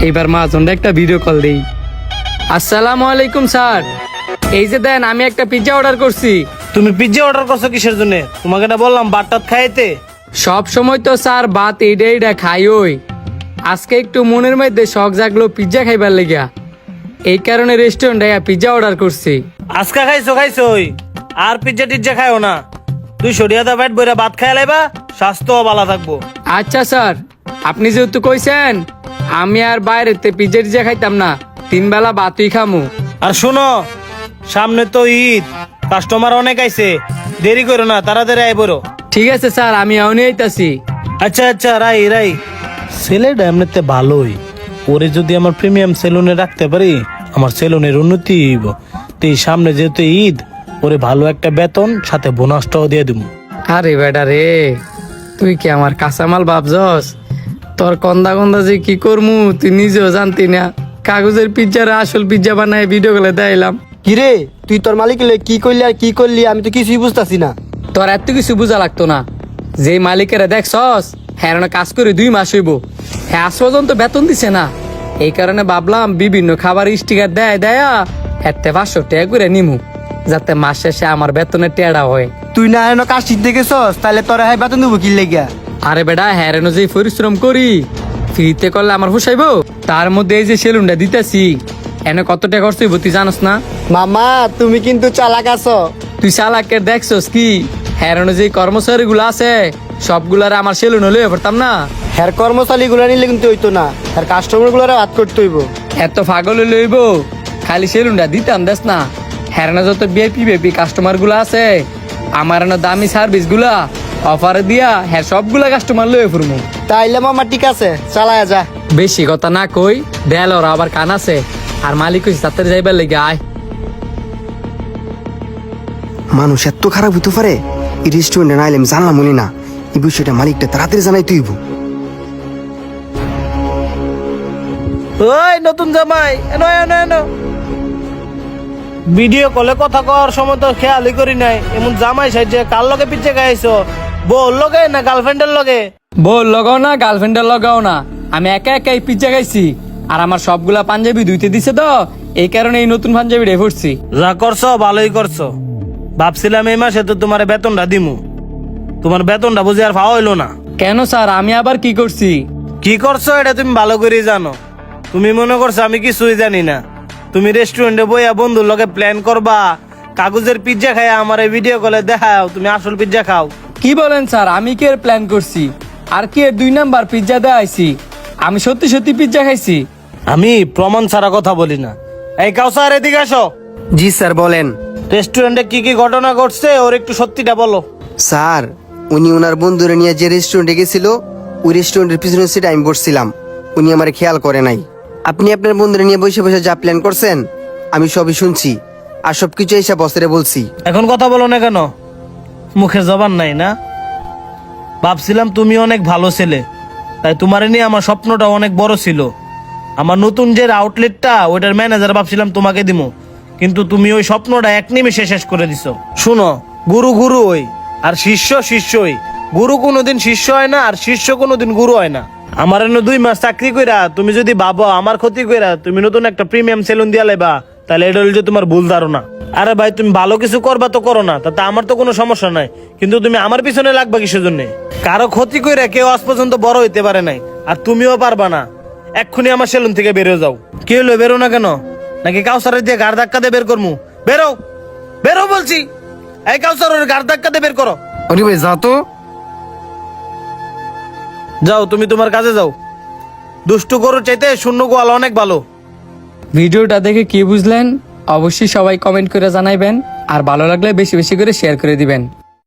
এবার মাজনটা একটা video call দেই। আসসালামু আলাইকুম স্যার, এই যে দেন আমি একটা পিৎজা অর্ডার করছি। তুমি পিজ্জা অর্ডার করছো কিসের জন্য? তোমাকে না বললাম ভাত খাইতে। সব সময় তো স্যার ভাত এইটা খাই ওই, আজকে একটু মনের মধ্যে শখ জাগলো পিৎজা খাইবার লেগা, এই কারণে রেস্টুরেন্টে পিৎজা অর্ডার করছি। আজকা খাইছো ওই আর পিজ্জা টিজ্জা খাইও না। তুই সরিয়াদা পেট বইরা ভাত খাই লাইবা, স্বাস্থ্য ভালো থাকবো। আচ্ছা স্যার, আপনি যেহেতু কইছেন আমি আর বাইরেতে পিৎজা টিজ্জা খাইতাম না, 3 বেলা ভাতই খামু। আর শোনো, সামনে তো ঈদ, কাস্টমার অনেক আইছে, দেরি করো না, তাড়াতাড়ি আই বড়। ঠিক আছে স্যার, আমি এখনই আইতাছি। আচ্ছা রাই ছেলেটা এমনিতে ভালোই, ওরে যদি আমার প্রিমিয়াম সেলুনে রাখতে পারি আমার সেলুনের উন্নতি হইব। তো এই সামনে যেহেতু ঈদ, ওরে ভালো একটা বেতন সাথে বোনাসটাও দিয়ে দিব। আরে বেটা রে, তুই কি আমার কাঁচামাল ভাবছস? তোর কন্দা যে কি করমু তুই নিজেও জানতি না। কাগজের পিৎজার আসল পিৎজা বানায় ভিডিও কলে দেখাইলাম। কিরে তুই তোর মালিক কি করলি আর কি করলি আমি তো কিছুই বুঝতাছি না। তোর এত কিছু বোঝা লাগতো না, যে মালিকেরা দেখছস হ্যাঁ কাজ করে 2 মাস হইব, হ্যাঁ আজ পর্যন্ত বেতন দিছে না। এই কারণে ভাবলাম বিভিন্ন খাবার স্টিকার দেয়া এতে 500 টাকা করে নিমু, যাতে মাস শেষে আমার বেতনের টেড়া হয়। তুই না হেন কাজ শিখতে গেছস তাহলে তোরা হ্যাঁ বেতন দেবো কি লেগিয়া? আরে বেটা হ্যাঁ যে পরিশ্রম করি ফ্রিতে করলে আমার পোষাইবো? তার মধ্যে এই যে সেলুনটা দিতেছি এনে কত টাকা খরচ হইব তুই জানোস না? মামা তুমি কিন্তু চালাক আছো। তুই চালাকের দেখছস কি? হ্যাঁ যে কর্মচারী গুলো আছে সবগুলার আমার সেলুন হলে পারতাম না। হ্যার কর্মচারী গুলা নিলে কিন্তু হইতো না, হ্যার কাস্টমার গুলারে হাত করতে হইব। এত পাগল লইব খালি সেলুনটা দিতাম দেখ না। হ্যাঁ যত বিআইপি কাস্টমার গুলা আছে আমার দামি সার্ভিস গুলা অফারে দিয়া হ্যাঁ সবগুলা কাস্টমার লয়ে ফুরমু। তাইলে মামা ঠিক আছে, চালায়া যা। বেশি কথা না কই দেয়াল ওরা আবার কান আছে, আর মালিক হইছে তাড়াতাড়ি যাইবার লেগে আয়। মানুষ এত খারাপ হইতে পারে? এই রেস্টুরেন্টে না এলে আমি জানলাম বলি না, এই বিষয়টা মালিকটা তাড়াতাড়ি জানাই তুইব। ওই নতুন জামাই এনো ভিডিও কলে কথা কর সময় তো খেয়ালই করি নাই, এমন জামাই সাইজে কার লগে পিচ্ছে গাইছো? বউর লগে না গার্লফ্রেন্ডের লগে? বল লাগাও না গার্লফ্রেন্ডের লাগাও না, আমি একাই পিজ্জা খাইছি, আর আমার সবগুলা পাঞ্জাবি ধুইতে দিছে তো এই কারণে এই নতুন পাঞ্জাবি রে পড়ছি। যা করছো ভালোই করছো, ভাবছিলাম এই মাসে তো তোমার বেতনটা দিমু, তোমার বেতনটা বুঝি আর পাওয়া হইলো না। কেন স্যার আমি আবার কি করছি? কি করছো এটা তুমি ভালো করেই জানো। তুমি মনে করছো আমি কিছুই জানি না? তুমি রেস্টুরেন্টে বইয়া বন্ধুর লগে প্ল্যান করবা, কাগজের পিজ্জা খাই আমার এই ভিডিও কলে দেখাও তুমি আসল পিজ্জা খাও। কি বলেন স্যার, আমি কি এর প্ল্যান করছি? আর কি এর 2 নাম্বার পিজ্জা দেখাইছি? আমি সত্যি পিজ্জা খাইছি। আমি প্রমাণ ছাড়া কথা বলি না। এই কাউসার এদিকে আসো। জি স্যার বলেন। রেস্টুরেন্টে কি ঘটনা ঘটছে ওর একটু সত্যিটা বলো। স্যার উনি ওনার বন্ধুরা নিয়ে যে রেস্টুরেন্টে গেছিল ওই রেস্টুরেন্টের পিছনে সিটে আমি বসছিলাম, উনি আমার খেয়াল করে নাই। আপনি আপনার বন্ধুরা নিয়ে বসে বসে যা প্ল্যান করছেন আমি সবই শুনছি, আর সবকিছু এসে বসরে বলছি। এখন কথা বলো না কেন? মুখে জবান নাই না? ভাবছিলাম তুমি অনেক ভালো ছেলে, তাই তোমার নিয়ে আমার স্বপ্নটা অনেক বড় ছিল। আমার নতুন যে আউটলেটটা ওইটার ম্যানেজার ভাবছিলাম তোমাকে দিমু, কিন্তু তুমি ওই স্বপ্নটা 1 নিমেষে শেষ করে দিছো। শুনো, গুরু ওই আর শিষ্যই। গুরু কোনোদিন শিষ্য হয় না, আর শিষ্য কোনোদিন গুরু হয় না। আমার 2 মাস চাকরি কইরা তুমি যদি ভাবো আমার ক্ষতি কইরা তুমি নতুন একটা প্রিমিয়াম সেলুন দিয়া লাইবা, তাহলে এটা হলো যে তোমার ভুল ধারণা। আরে ভাই তুমি ভালো কিছু করবা তো করো না, তাতে আমার তো কোনো সমস্যা নাই, কিন্তু তুমি আমার পিছনে লাগবা কিসের জন্য? কারো ক্ষতি কইরা কেউ আজ পর্যন্ত বড় হইতে পারে নাই, আর তুমিও পারবা না। এক্ষুনি আমার সেলুন থেকে বেরো যাও। কি হলো, বেরো না কেন? নাকি কাউসারে দিয়ে গাড় ধাক্কা দিয়ে বের করমু? বেরো বলছি। এই কাউসার ওর গাড় ধাক্কা দিয়ে বের করো। আরে ভাই যা তো। যাও তুমি তোমার কাজে যাও। দুষ্টু গরুর চাইতে শূন্য গোয়াল অনেক ভালো। ভিডিওটা দেখে কি বুঝলেন অবশ্যই সবাই কমেন্ট করে জানাইবেন, আর ভালো লাগলে বেশি করে শেয়ার করে দিবেন।